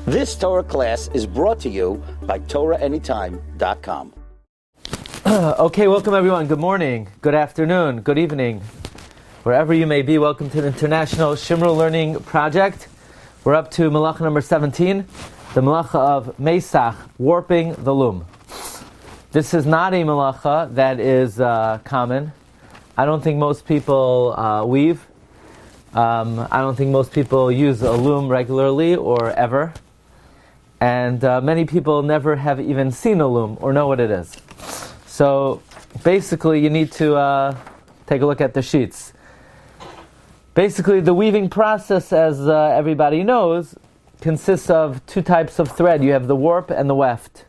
This Torah class is brought to you by TorahAnytime.com. Okay, welcome everyone. Good morning, good afternoon, good evening. Wherever you may be, welcome to the International Shimru Learning Project. We're up to Malacha number 17, the Malacha of Meisach, warping the loom. This is not a Malacha that is common. I don't think most people weave. I don't think most people use a loom regularly or ever. And many people never have even seen a loom or know what it is. So basically you need to take a look at the sheets. Basically the weaving process, as everybody knows, consists of two types of thread. You have the warp and the weft,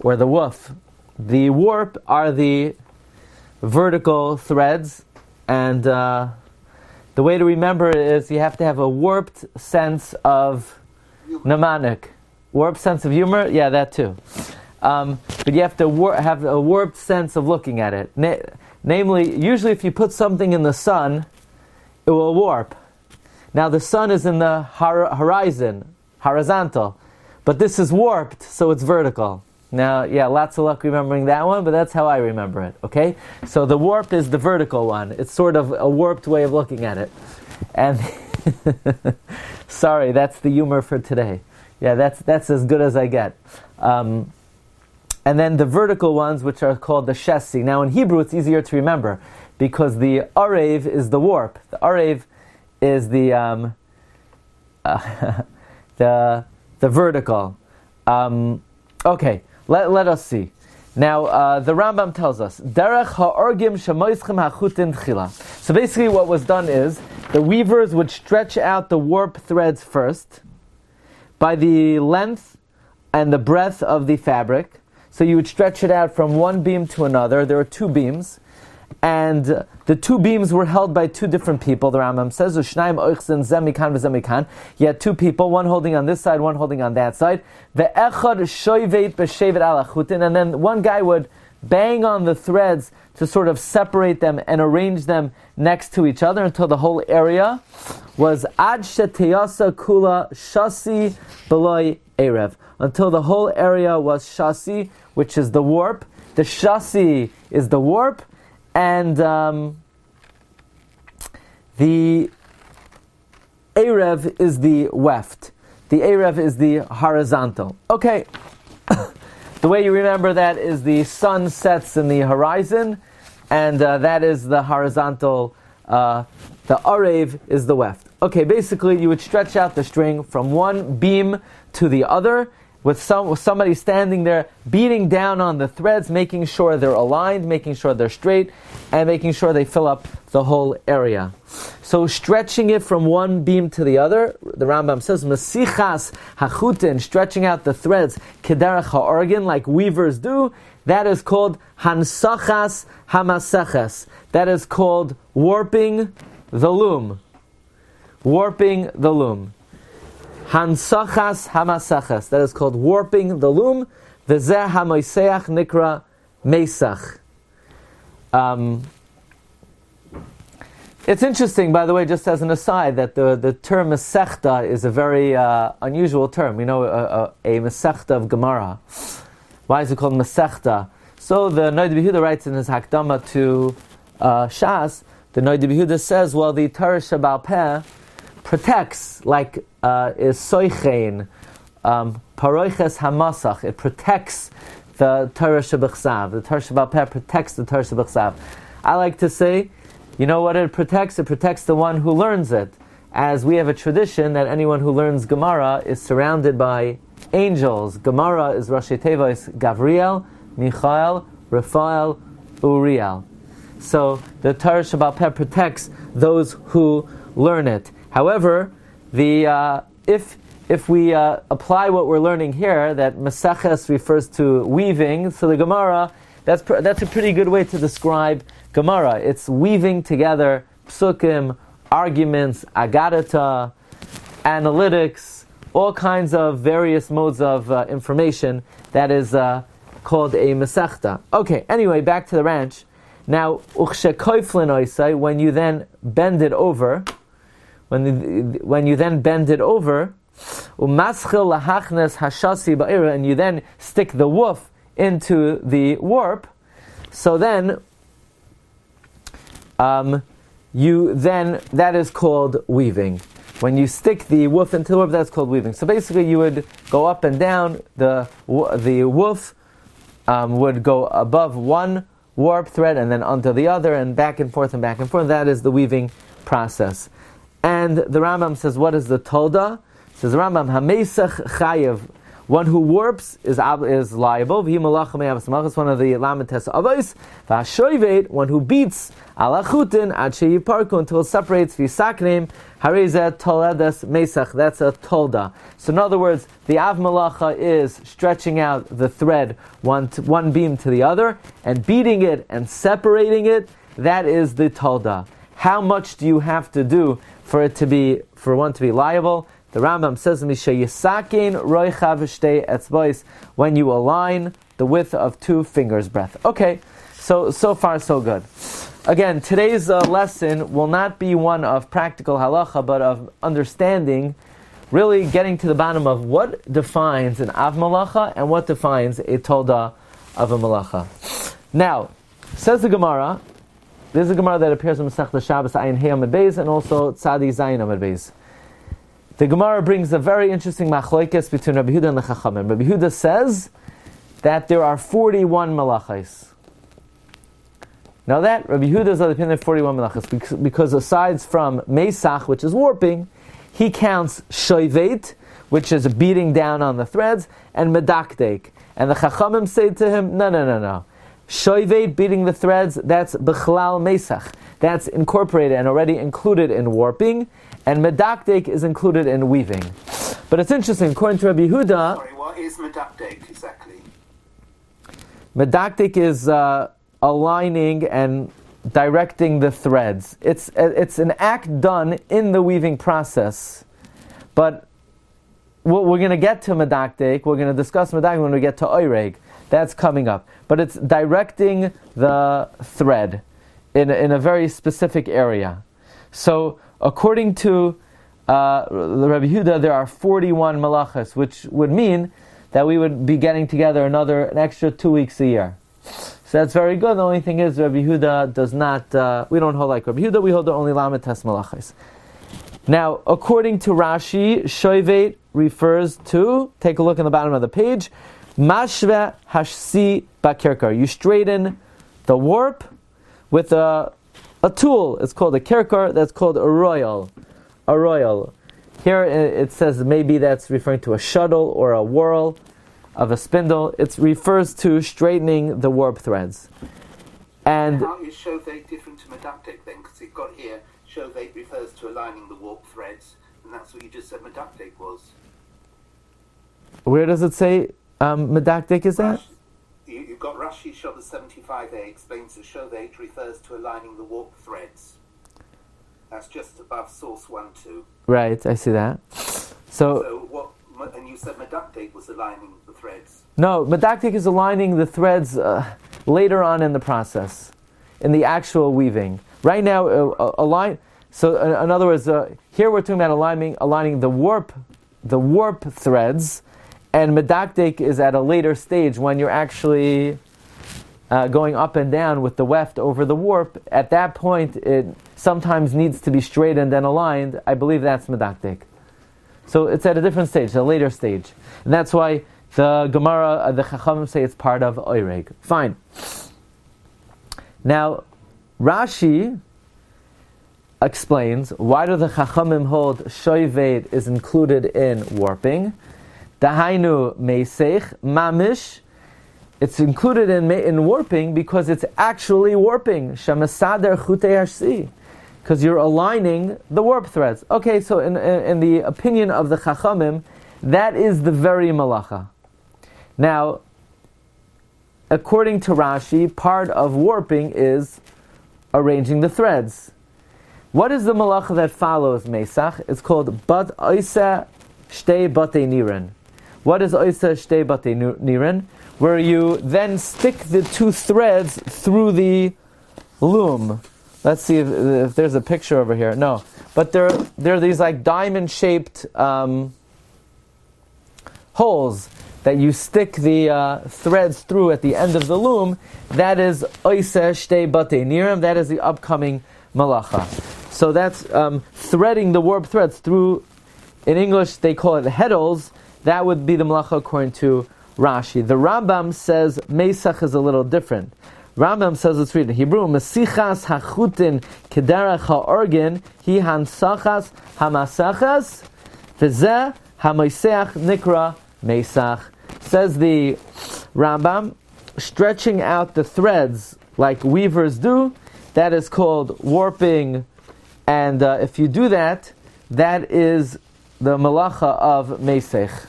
or the woof. The warp are the vertical threads, and the way to remember it is you have to have a warped sense of mnemonic. Warped sense of humor? Yeah, that too. But you have to have a warped sense of looking at it. Namely, usually if you put something in the sun, it will warp. Now the sun is in the horizon, horizontal, but this is warped, so it's vertical. Now, yeah, lots of luck remembering that one, but that's how I remember it, okay? So the warp is the vertical one. It's sort of a warped way of looking at it. And sorry, that's the humor for today. Yeah, that's as good as I get. And then the vertical ones, which are called the shesi. Now in Hebrew, it's easier to remember because the arev is the warp. The arev is the the vertical. Okay, let us see. Now the Rambam tells us derech ha'orgim shemoischem hachutin tchila. So basically, what was done is the weavers would stretch out the warp threads first by the length and the breadth of the fabric. So you would stretch it out from one beam to another. There are two beams. And the two beams were held by two different people, the Rambam says. You had two people, one holding on this side, one holding on that side. And then one guy would bang on the threads to sort of separate them and arrange them next to each other until the whole area was ad sheteyasa kula shasi beloy erev. Until the whole area was shasi, which is the warp. The shasi is the warp, and the erev is the weft. The erev is the horizontal. Okay. The way you remember that is the sun sets in the horizon, and that is the horizontal. The arev is the weft. Okay, basically you would stretch out the string from one beam to the other, with somebody standing there beating down on the threads, making sure they're aligned, making sure they're straight, and making sure they fill up the whole area. So stretching it from one beam to the other, the Rambam says, Mesichas hachutin, stretching out the threads, kederach ha'organ, like weavers do, that is called hansachas hamaseches. That is called warping the loom. Warping the loom. Hansachas hamaseches. That is called warping the loom. V'zeh hamoiseach nikra Meisach. It's interesting, by the way, just as an aside, that the term Masechta is a very unusual term. You know, a Masechta of Gemara. Why is it called Masechta? So the Noid Behuda writes in his Hakdama to Shas, the Noid Behuda says, well, the Torah Shabbal Peh protects, like is Soichein, Paroiches HaMasach, it protects the Torah Shebechsav. The Torah Shabbal Peh protects the Torah Shebechsav. I like to say, you know what it protects? It protects the one who learns it. As we have a tradition that anyone who learns Gemara is surrounded by angels. Gemara is Rashi Tevos Gavriel, Michael, Raphael, Uriel. So the Torah Shabbal Peh protects those who learn it. However, if we apply what we're learning here, that Maseches refers to weaving, so the Gemara, that's a pretty good way to describe Gemara. It's weaving together psukim, arguments, agadata, analytics, all kinds of various modes of information that is called a Masechta. Okay, anyway, back to the ranch. Now, when you then bend it over, when you then bend it over, Umaschil lahachnes hashasi ba'ira, and you then stick the woof into the warp. So then, that is called weaving. When you stick the woof into the warp, that's called weaving. So basically, you would go up and down. The woof would go above one warp thread and then onto the other, and back and forth and back and forth. That is the weaving process. And the Rambam says, what is the tolda? Says the Rambam, ha-Meisach chayev. One who warps is liable. It's one of the lamites avos. V'ashoivet, one who beats alachutin ad sheyiparku until it separates. V'saknim harezeh toledas meisach. That's a tolda. So in other words, the av malacha is stretching out the thread one beam to the other and beating it and separating it. That is the tolda. How much do you have to do for one to be liable? The Rambam says, when you align the width of 2 fingers breadth. Okay, so far so good. Again, today's lesson will not be one of practical halacha, but of understanding, really getting to the bottom of what defines an av malacha and what defines a tolda of a malacha. Now, says the Gemara, there's a Gemara that appears in Masech Shabbos Ayin Hey Amud Beis and also Tzadi Zayin Amud Beis. The Gemara brings a very interesting machlokes between Rabbi Yehuda and the Chachamim. Rabbi Yehuda says that there are 41 malachos. Now that, Rabbi Yehuda's of the opinion of 41 malachos, because aside from Meisach, which is warping, he counts Shoivet, which is beating down on the threads, and Medakdek. And the Chachamim say to him, no. Shoivet, beating the threads, that's Bechlal Meisach. That's incorporated and already included in warping. And medakdek is included in weaving. But it's interesting, according to Rabbi Yehuda... Sorry, what is medakdek exactly? Medakdek is aligning and directing the threads. It's an act done in the weaving process. But we're going to get to medakdek, we're going to discuss medakdek when we get to oireg. That's coming up. But it's directing the thread in a very specific area. So, according to Rabbi Yehuda, there are 41 malachas, which would mean that we would be getting together an extra 2 weeks a year. So that's very good. The only thing is, Rabbi Yehuda does not, we don't hold like Rabbi Yehuda, we hold the only lamites malachas. Now, according to Rashi, shoivet refers to, take a look in the bottom of the page, mashve hashsi bakirkar. You straighten the warp with a tool. It's called a kirkar, that's called a royal. Here it says maybe that's referring to a shuttle or a whirl of a spindle. It refers to straightening the warp threads. And how is shovet different to medakdek then? Because you've got here, shovet refers to aligning the warp threads, and that's what you just said medakdek was. Where does it say medakdek is that? You've got Rashi Shabbos 75a explains that shovet refers to aligning the warp threads. That's just above source 1-2. Right, I see that. So what? And you said medakdek was aligning the threads. No, medakdek is aligning the threads later on in the process, in the actual weaving. Right now, align. So, in other words, here we're talking about aligning the warp threads, and medakdek is at a later stage when you're actually going up and down with the weft over the warp. At that point, it sometimes needs to be straightened and aligned. I believe that's medakdek. So it's at a different stage, a later stage. And that's why the Gemara, the Chachamim say it's part of oireg. Fine. Now, Rashi explains, why do the Chachamim hold shoivet is included in warping? Dahainu meisech, mamish, it's included in warping because it's actually warping. Shemasader chutei hashsi. Because you're aligning the warp threads. Okay, so in the opinion of the Chachamim, that is the very malacha. Now, according to Rashi, part of warping is arranging the threads. What is the malacha that follows Meisach? It's called bat oisa shtei batei niren. What is oisa shtei batei niren? Where you then stick the 2 threads through the loom. Let's see if there's a picture over here. No, but there are these like diamond-shaped holes that you stick the threads through at the end of the loom, that is oiseh shtei batei nirim, that is the upcoming malacha. So that's threading the warp threads through, in English they call it heddles, that would be the malacha according to Rashi. The Rambam says Meisach is a little different. Rambam says, let's read it in Hebrew, Mesichas hachutin kederach ha'orgin hi hansachas hamasachas v'zeh hamoiseach nikra Meisach. Says the Rambam, stretching out the threads like weavers do, that is called warping, and if you do that, that is the malacha of Meisach.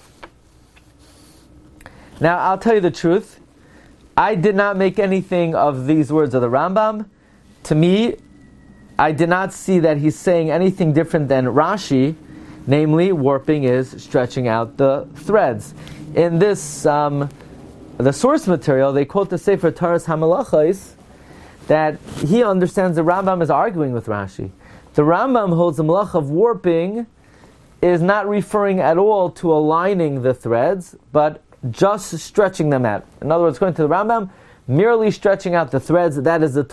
Now, I'll tell you the truth, I did not make anything of these words of the Rambam. To me, I did not see that he's saying anything different than Rashi, namely, warping is stretching out the threads. In this, the source material, they quote the Sefer Taras HaMalachos, that he understands the Rambam is arguing with Rashi. The Rambam holds the malach of warping is not referring at all to aligning the threads, but just stretching them out. In other words, according to the Rambam, merely stretching out the threads, that is the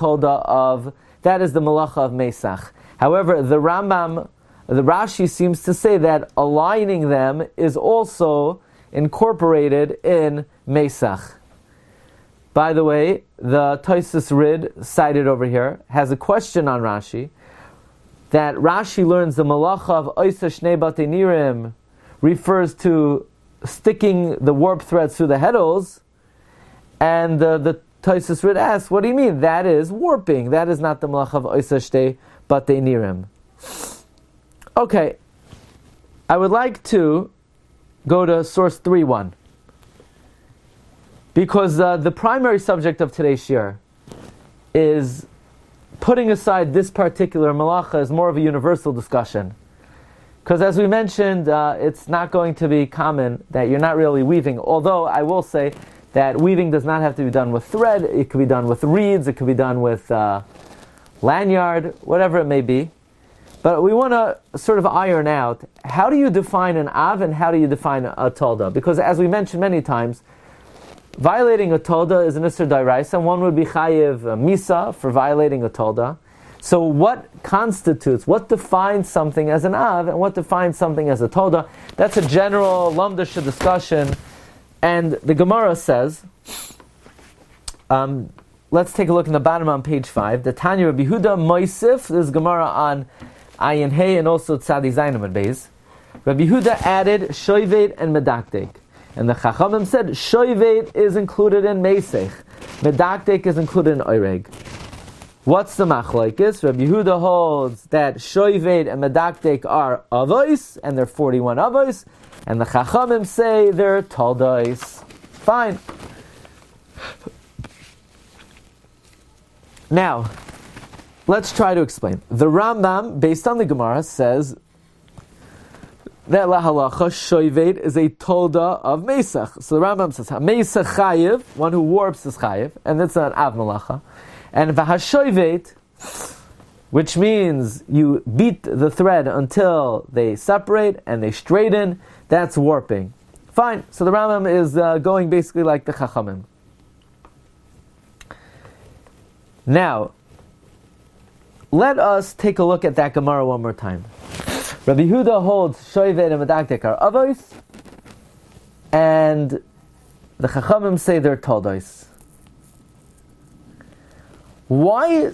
that is the malacha of Meisach. However, the Rashi seems to say that aligning them is also incorporated in Meisach. By the way, the Tosfos Rid, cited over here, has a question on Rashi, that Rashi learns the malacha of Oiseh Shnei Batei Nirim refers to sticking the warp threads through the heddles, and the Tosfos Rid asks, what do you mean? That is warping. That is not the malacha of Oiseh Shnei Batei Nirim. Okay, I would like to go to source 3.1, because the primary subject of today's shiur is putting aside this particular malacha is more of a universal discussion. Because as we mentioned, it's not going to be common that you're not really weaving, although I will say that weaving does not have to be done with thread, it could be done with reeds, it could be done with lanyard, whatever it may be. But we want to sort of iron out, how do you define an av and how do you define a tolda? Because as we mentioned many times, violating a tolda is an isur d'oraisa, and one would be chayiv misa for violating a tolda. So what defines something as an av, and what defines something as a tolda? That's a general lamdasha discussion. And the Gemara says, let's take a look in the bottom on page 5. The Tanya Rabbi Huda Moisif, this is Gemara on Ayin Hey and also Tzadi Zayin Amud Beis. Rabbi Huda added shoivet and medaktek. And the Chachamim said shoivet is included in Meisach, medaktek is included in oireg. What's the machlokes? Rabbi Yehuda holds that shoivet and medaktek are avos, and they're 41 avos, and the Chachamim say they're toldos. Fine. Now, let's try to explain. The Rambam, based on the Gemara, says that la halacha shoivet is a tolda of Meisach. So the Rambam says, Meisach chayiv, one who warps is chayiv, and that's an av malacha. And v'hashoivet, which means you beat the thread until they separate and they straighten, that's warping. Fine. So the Rambam is going basically like the Chachamim. Now, let us take a look at that Gemara one more time. Rabbi Yehuda holds shoivet and medaktek are avos, and the Chachamim say they're toldos. Why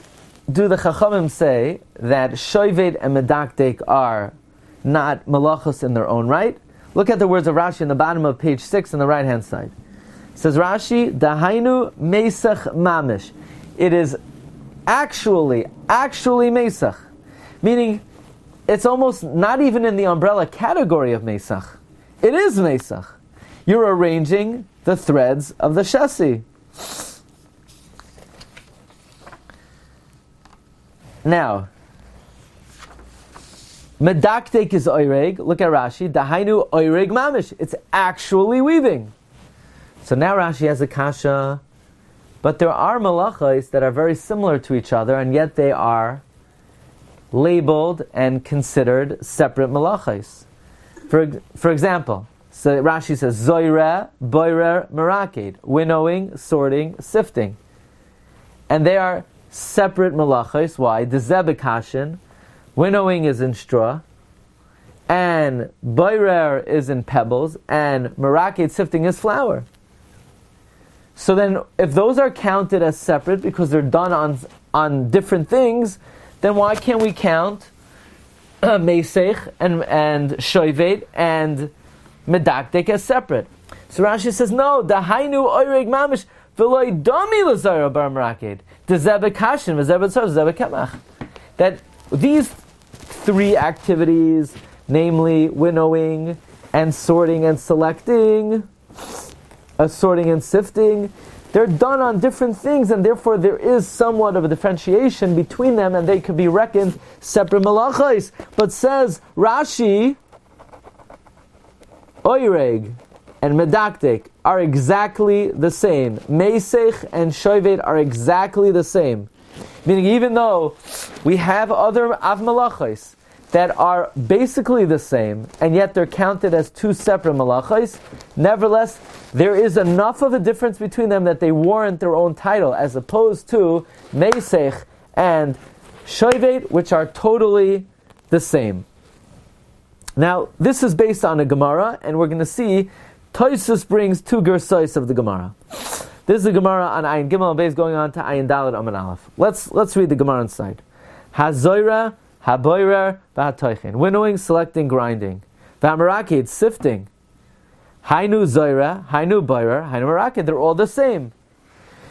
do the Chachamim say that shoivet and medaktek are not malachos in their own right? Look at the words of Rashi in the bottom of page 6 on the right hand side. It says Rashi, Dahainu Meisach Mamish. It is actually Meisach. Meaning, it's almost not even in the umbrella category of Meisach. It is Meisach. You're arranging the threads of the chassis. Now, medaktek is oireg. Look at Rashi. Dahainu oireg mamish. It's actually weaving. So now Rashi has a kasha. But there are malachos that are very similar to each other, and yet they are labeled and considered separate malachos. For example, So Rashi says, Zoyre, Boirer, Meraked, winnowing, sorting, sifting. And they are separate malachos. Why? The zebekashin, winnowing is in straw, and Boirer is in pebbles, and Meraked, sifting, is flour. So then, if those are counted as separate because they're done on different things, then why can't we count Meisach and Shoivet and Medakdek as separate? So Rashi says, no, the Hainu Oireg Mamish V'loi Domi L'Zara Bar Meraked, the Zebekashin V'Zebetzav Zebekemach. That these three activities, namely winnowing and sorting and selecting, sorting and sifting, they're done on different things, and therefore there is somewhat of a differentiation between them, and they could be reckoned separate malachos. But says Rashi, Oireg and Medakdek are exactly the same. Meisach and Shoivet are exactly the same. Meaning, even though we have other av malachos that are basically the same, and yet they're counted as two separate malachos, nevertheless, there is enough of a difference between them that they warrant their own title, as opposed to Meisach and Shoivet, which are totally the same. Now, this is based on a Gemara, and we're going to see Tosfos brings two gersos of the Gemara. This is the Gemara on Ayin Gimel Beis going on to Ayin Daled Amud Aleph. Let's read the Gemara inside. Hazoira, Haboirer, V'Hatoichin. Winnowing, selecting, grinding. V'Hameraked, sifting. Hainu Zoira, Hainu Boirer, Hainu Meraked. They're all the same.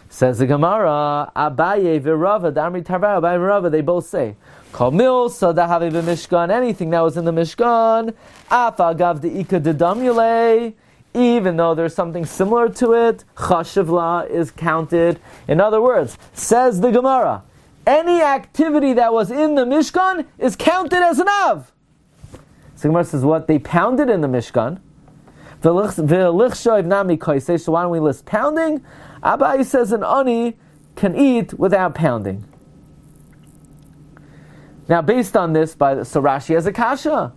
Says the Gemara, Abaye v'Rava, Damri Tarva, Abaye v'Rava, they both say, Kol mil sadahavi b'Mishkan, anything that was in the Mishkan, Afa gav de'ika dedamule, even though there's something similar to it, Chashivla is counted. In other words, says the Gemara, any activity that was in the Mishkan is counted as an Av. So the Gemara says, what? They pounded in the Mishkan. So why don't we list pounding? Abai says an ani can eat without pounding. Now, based on this, so Rashi has a kasha.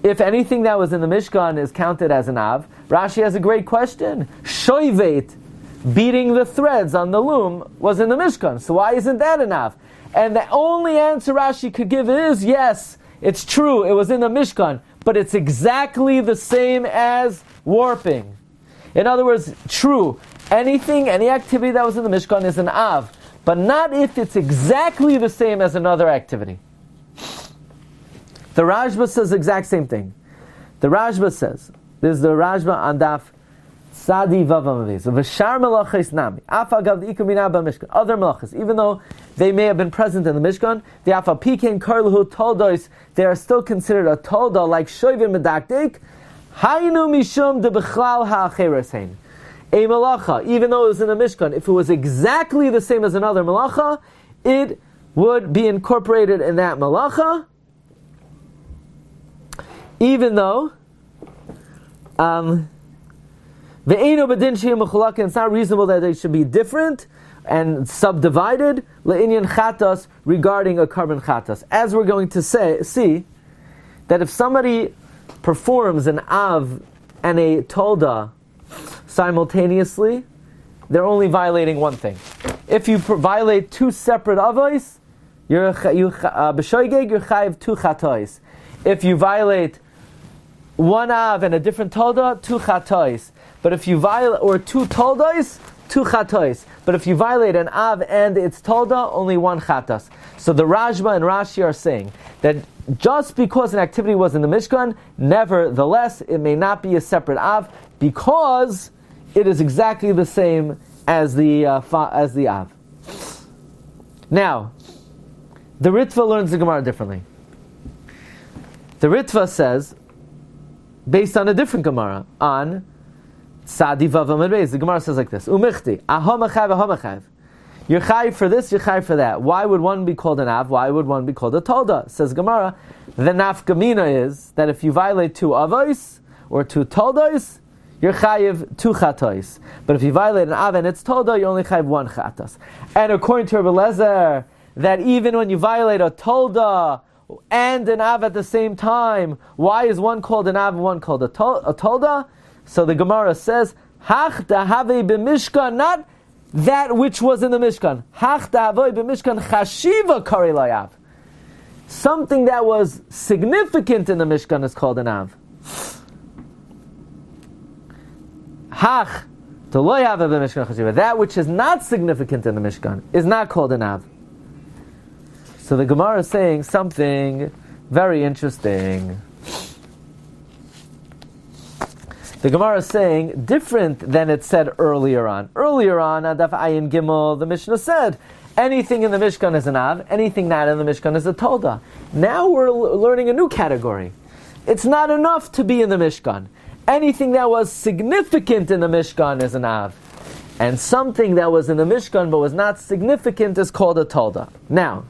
If anything that was in the Mishkan is counted as an Av, Rashi has a great question. Shoivet, beating the threads on the loom, was in the Mishkan. So why isn't that an Av? And the only answer Rashi could give is, yes, it's true, it was in the Mishkan, but it's exactly the same as warping. In other words, true, any activity that was in the Mishkan is an Av, but not if it's exactly the same as another activity. The Rashba says the exact same thing. The Rashba says, this is the Rashba on Daf Sadi Vavamaviz. V'shar melachos nami. Afa gav de'ika mina b'mishkan. Other melachos, even though they may have been present in the Mishkan, the afa pikein karluhu toldos, they are still considered a tolda like shoivim medakdik. Haynu mishum de b'chlal ha'acheres hein. A malacha, even though it was in the Mishkan, if it was exactly the same as another malacha, it would be incorporated in that malacha, even though it's not reasonable that they should be different and subdivided le'inyan chatas regarding a carbon chatas. As we're going to see that if somebody performs an av and a tolda simultaneously, they're only violating one thing. If you violate two separate avos, you're chayiv two chatos. If you violate one av and a different tolda, two chatos. But if you violate, or two toldos, two chatos. But if you violate an av and its tolda, only one chatas. So the Rashba and Rashi are saying that just because an activity was in the Mishkan, nevertheless, it may not be a separate av because it is exactly the same as the av. Now, the Ritva learns the Gemara differently. The Ritva says, based on a different Gemara, on Sadi Vavam Beis, the Gemara says like this: Umichti, ahamachav, ahamachav. You're chayiv for this, you're chayiv for that. Why would one be called an av? Why would one be called a tolda? Says Gemara, the nafkamina is that if you violate two avos or two toldos, you're chayiv two chatos. But if you violate an av and its tolda, you only chayiv one chatas. And according to Rabbi Lezer, that even when you violate a tolda and an av at the same time, why is one called an av and one called a tolda? So the Gemara says, Hach dahave b'mishkan, not that which was in the Mishkan. Hach dahave b'mishkan chashiva kari layav. Something that was significant in the Mishkan is called an av. Hach deloyave b'mishkan chashiva. That which is not significant in the Mishkan is not called an av. So the Gemara is saying something very interesting. The Gemara is saying different than it said earlier on. Earlier on, Adaf Ayin Gimel, the Mishnah said, anything in the Mishkan is an Av, anything not in the Mishkan is a Tolda. Now we're learning a new category. It's not enough to be in the Mishkan. Anything that was significant in the Mishkan is an Av. And something that was in the Mishkan but was not significant is called a Tolda. Now,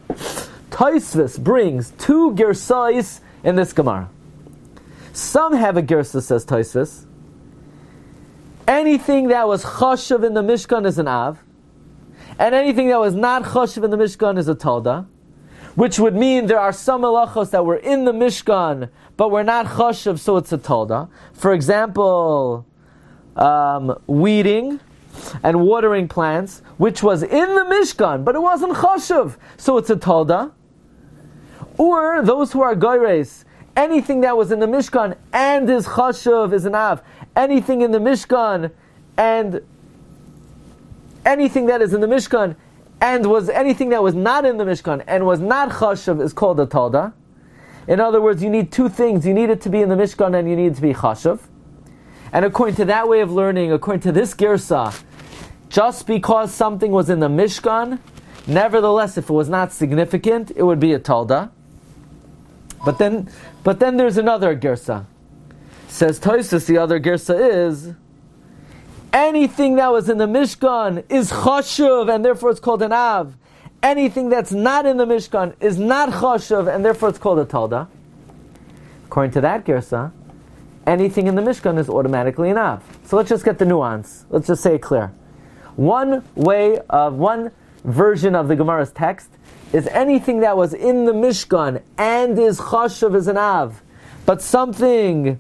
Tosfos brings two Gersais in this Gemara. Some have a Gersa, says Tosfos. Anything that was chashuv in the Mishkan is an Av, and anything that was not chashuv in the Mishkan is a Tolda, which would mean there are some melachos that were in the Mishkan, but were not chashuv, so it's a Tolda. For example, weeding and watering plants, which was in the Mishkan, but it wasn't chashuv, so it's a Tolda. Or those who are goyres, anything that was in the Mishkan and is chashuv is an Av. Anything in the Mishkan and anything that is in the Mishkan and was anything that was not in the Mishkan and was not chashuv is called a Tolda. In other words, you need two things. You need it to be in the Mishkan and you need it to be chashuv. And according to that way of learning, according to this Girsa, just because something was in the Mishkan, nevertheless, if it was not significant, it would be a Tolda. But then there's another Girsa. Says Tosfos, the other Girsa is anything that was in the Mishkan is chashuv and therefore it's called an Av. Anything that's not in the Mishkan is not chashuv and therefore it's called a Tolda. According to that Girsa, anything in the Mishkan is automatically an Av. So let's just get the nuance. Let's just say it clear. One version of the Gemara's text is anything that was in the Mishkan and is chashuv is an Av. But something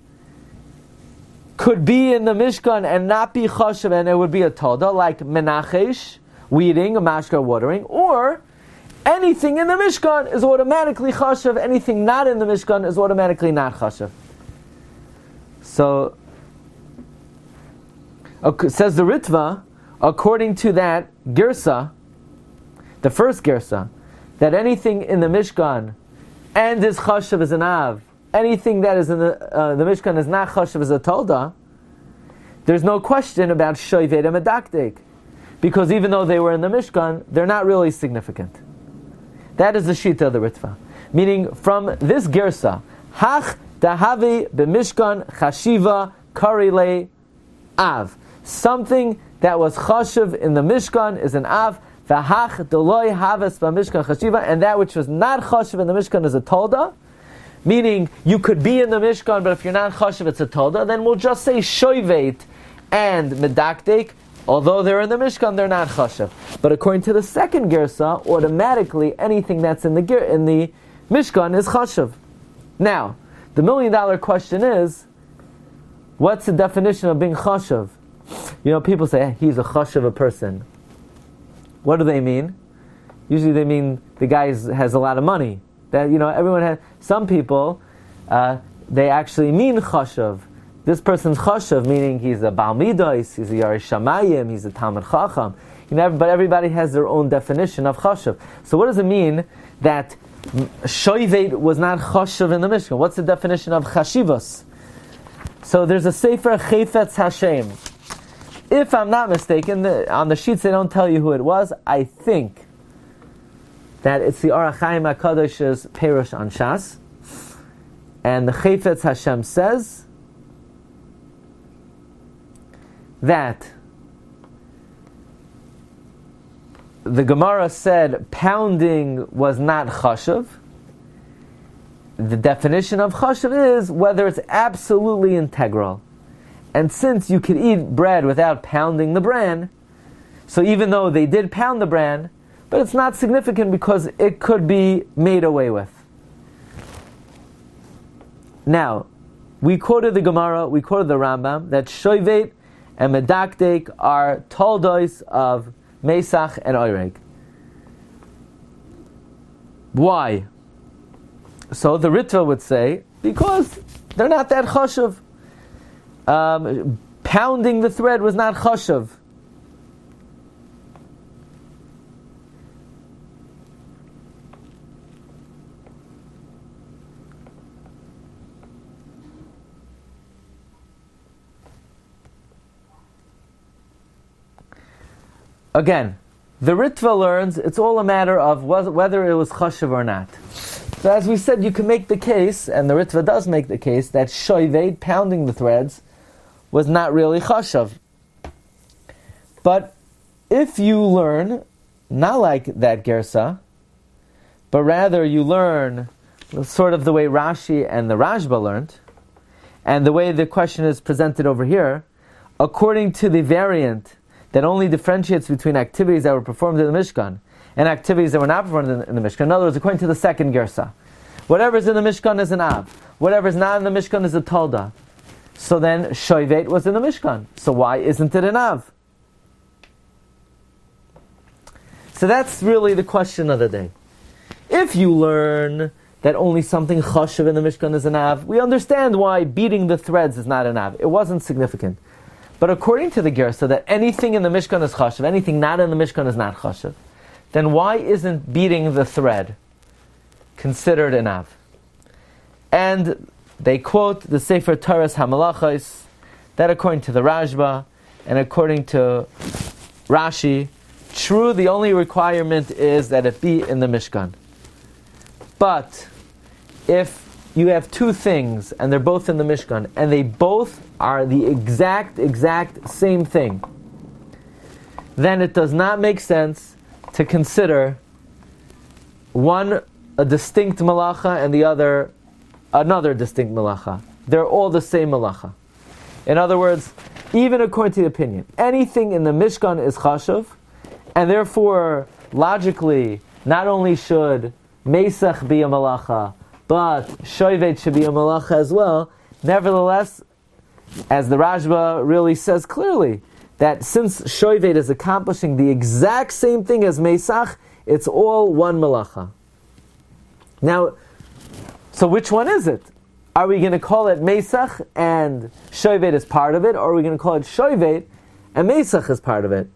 could be in the Mishkan and not be chashuv, and it would be a Tolda, like menachesh, weeding, mashka, watering, or anything in the Mishkan is automatically chashuv, anything not in the Mishkan is automatically not chashuv. So, says the Ritva, according to that Girsa, the first Girsa, that anything in the Mishkan and is chashuv is an Av, anything that is in the Mishkan is not chashuv is a Tolda, there's no question about shoyved and medakdek. Because even though they were in the Mishkan, they're not really significant. That is the Shita of the Ritva. Meaning, from this Girsa, Hach dahavi b'mishkan chashiva karile Av. Something that was chashuv in the Mishkan is an Av, v'hach deloy haves b'mishkan chashiva, and that which was not chashuv in the Mishkan is a Tolda. Meaning, you could be in the Mishkan, but if you're not chashuv, it's a Tolda. Then we'll just say shoyvet and medakdek. Although they're in the Mishkan, they're not chashuv. But according to the second Girsa, automatically anything that's in the Mishkan is chashuv. Now, the $1 million question is, what's the definition of being chashuv? You know, people say, he's a chashuv a person. What do they mean? Usually they mean the guy has a lot of money. That, you know, everyone has, some people, they actually mean chashuv. This person's chashuv, meaning he's a Baal Midos, he's a Yarish Shamayim, he's a Talmud Chacham. You know, but everybody has their own definition of chashuv. So what does it mean that shoyvet was not chashuv in the Mishkan? What's the definition of chashivos? So there's a Sefer Chayfetz Hashem. If I'm not mistaken, on the sheets they don't tell you who it was. I think that it's the Orach Chaim HaKadosh's Perush on Shas. And the Chayfetz Hashem says that the Gemara said pounding was not chashuv. The definition of chashuv is whether it's absolutely integral. And since you could eat bread without pounding the bran, so even though they did pound the bran, but it's not significant because it could be made away with. Now, we quoted the Gemara, we quoted the Rambam, that Shovet and Medakdek are toldos of Meisach and Oireg. Why? So the Ritva would say, because they're not that chashuv. Pounding the thread was not chashuv. Again, the Ritva learns it's all a matter of whether it was chashuv or not. So as we said, you can make the case, and the Ritva does make the case, that shoived, pounding the threads, was not really chashuv. But if you learn, not like that gersa, but rather you learn sort of the way Rashi and the Rashba learned, and the way the question is presented over here, according to the variant that only differentiates between activities that were performed in the Mishkan and activities that were not performed in the Mishkan. In other words, according to the second gersa, whatever is in the Mishkan is an Av. Whatever is not in the Mishkan is a Tolda. So then, Shoivet was in the Mishkan. So why isn't it an Av? So that's really the question of the day. If you learn that only something chashuv in the Mishkan is an Av, we understand why beating the threads is not an Av. It wasn't significant. But according to the Gersa, that anything in the Mishkan is chashuv, anything not in the Mishkan is not chashuv, then why isn't beating the thread considered an Av? And they quote the Sefer Torah HaMalachos, that according to the Rashba, and according to Rashi, true, the only requirement is that it be in the Mishkan. But if you have two things, and they're both in the Mishkan, and they both are the exact same thing, then it does not make sense to consider one a distinct malacha and the other another distinct malacha. They're all the same malacha. In other words, even according to the opinion, anything in the Mishkan is chashuv, and therefore, logically, not only should Meisach be a malacha, but Shovet should be a malacha as well. Nevertheless, as the Rashba really says clearly, that since Shovet is accomplishing the exact same thing as Meisach, it's all one malacha. Now, so which one is it? Are we going to call it Meisach and Shovet is part of it, or are we going to call it Shovet and Meisach is part of it?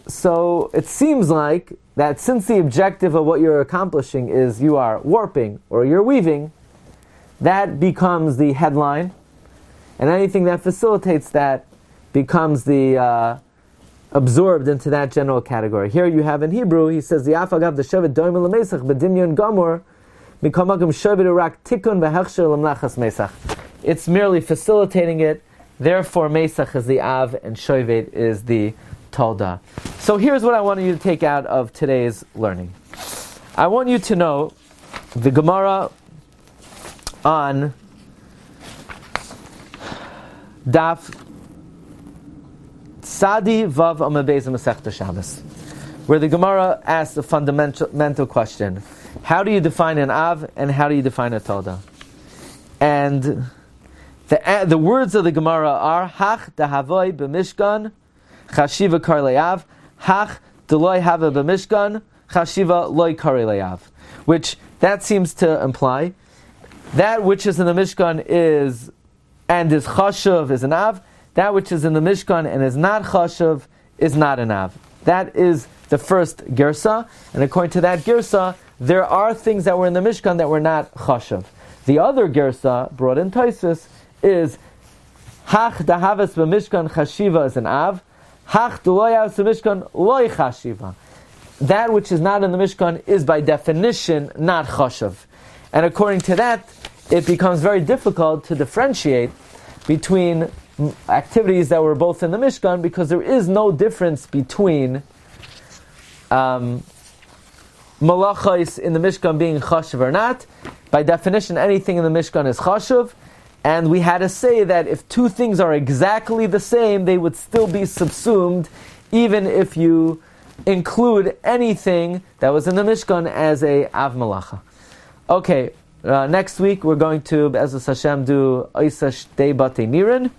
So it seems like that since the objective of what you're accomplishing is you are warping or you're weaving, that becomes the headline, and anything that facilitates that becomes the absorbed into that general category. Here you have in Hebrew, he says, the afagav the shevet doim l'meisach b'dimyon gamor mikamagam shevet urak tikun v'hechsher l'mlachas meisach. It's merely facilitating it. Therefore, Meisach is the Av and Shovet is the Tolda. So here's what I want you to take out of today's learning. I want you to know the Gemara on Daf Sadi Vav Amabez Masechta Shabbos, where the Gemara asks a fundamental question: how do you define an Av and how do you define a Tolda? And the words of the Gemara are Hach Dahavoy B'Mishkan Chashiva Kar Le'av, Hach Deloy Hava B'Mishkan Chashiva Loy Kar Le'av, which that seems to imply that which is in the Mishkan is chashuv is an Av. That which is in the Mishkan and is not chashuv is not an Av. That is the first girsa, and according to that girsa, there are things that were in the Mishkan that were not chashuv. The other girsa, brought in Tosfos, is Hach dahavas b'Mishkan chashiva is an Av, Hach deloyavas b'Mishkan loy chashiva. That which is not in the Mishkan is by definition not chashuv. And according to that, it becomes very difficult to differentiate between activities that were both in the Mishkan, because there is no difference between malachos in the Mishkan being chashuv or not. By definition, anything in the Mishkan is chashuv, and we had to say that if two things are exactly the same, they would still be subsumed, even if you include anything that was in the Mishkan as a Av Malacha. Okay, next week we're going to, Be'ezus Hashem, do Oisa Shtei Batei Nirin.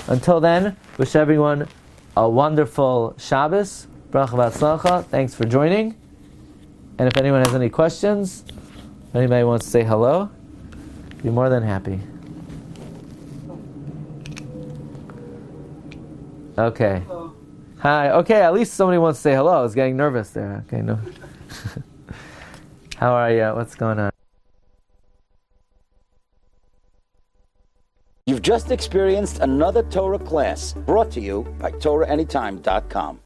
Until then, wish everyone a wonderful Shabbos. Bracha v'atzlacha. Thanks for joining. And if anyone has any questions, if anybody wants to say hello, be more than happy. Okay. Hello. Hi. Okay, at least somebody wants to say hello. I was getting nervous there. Okay, no. How are you? What's going on? You've just experienced another Torah class brought to you by TorahAnytime.com.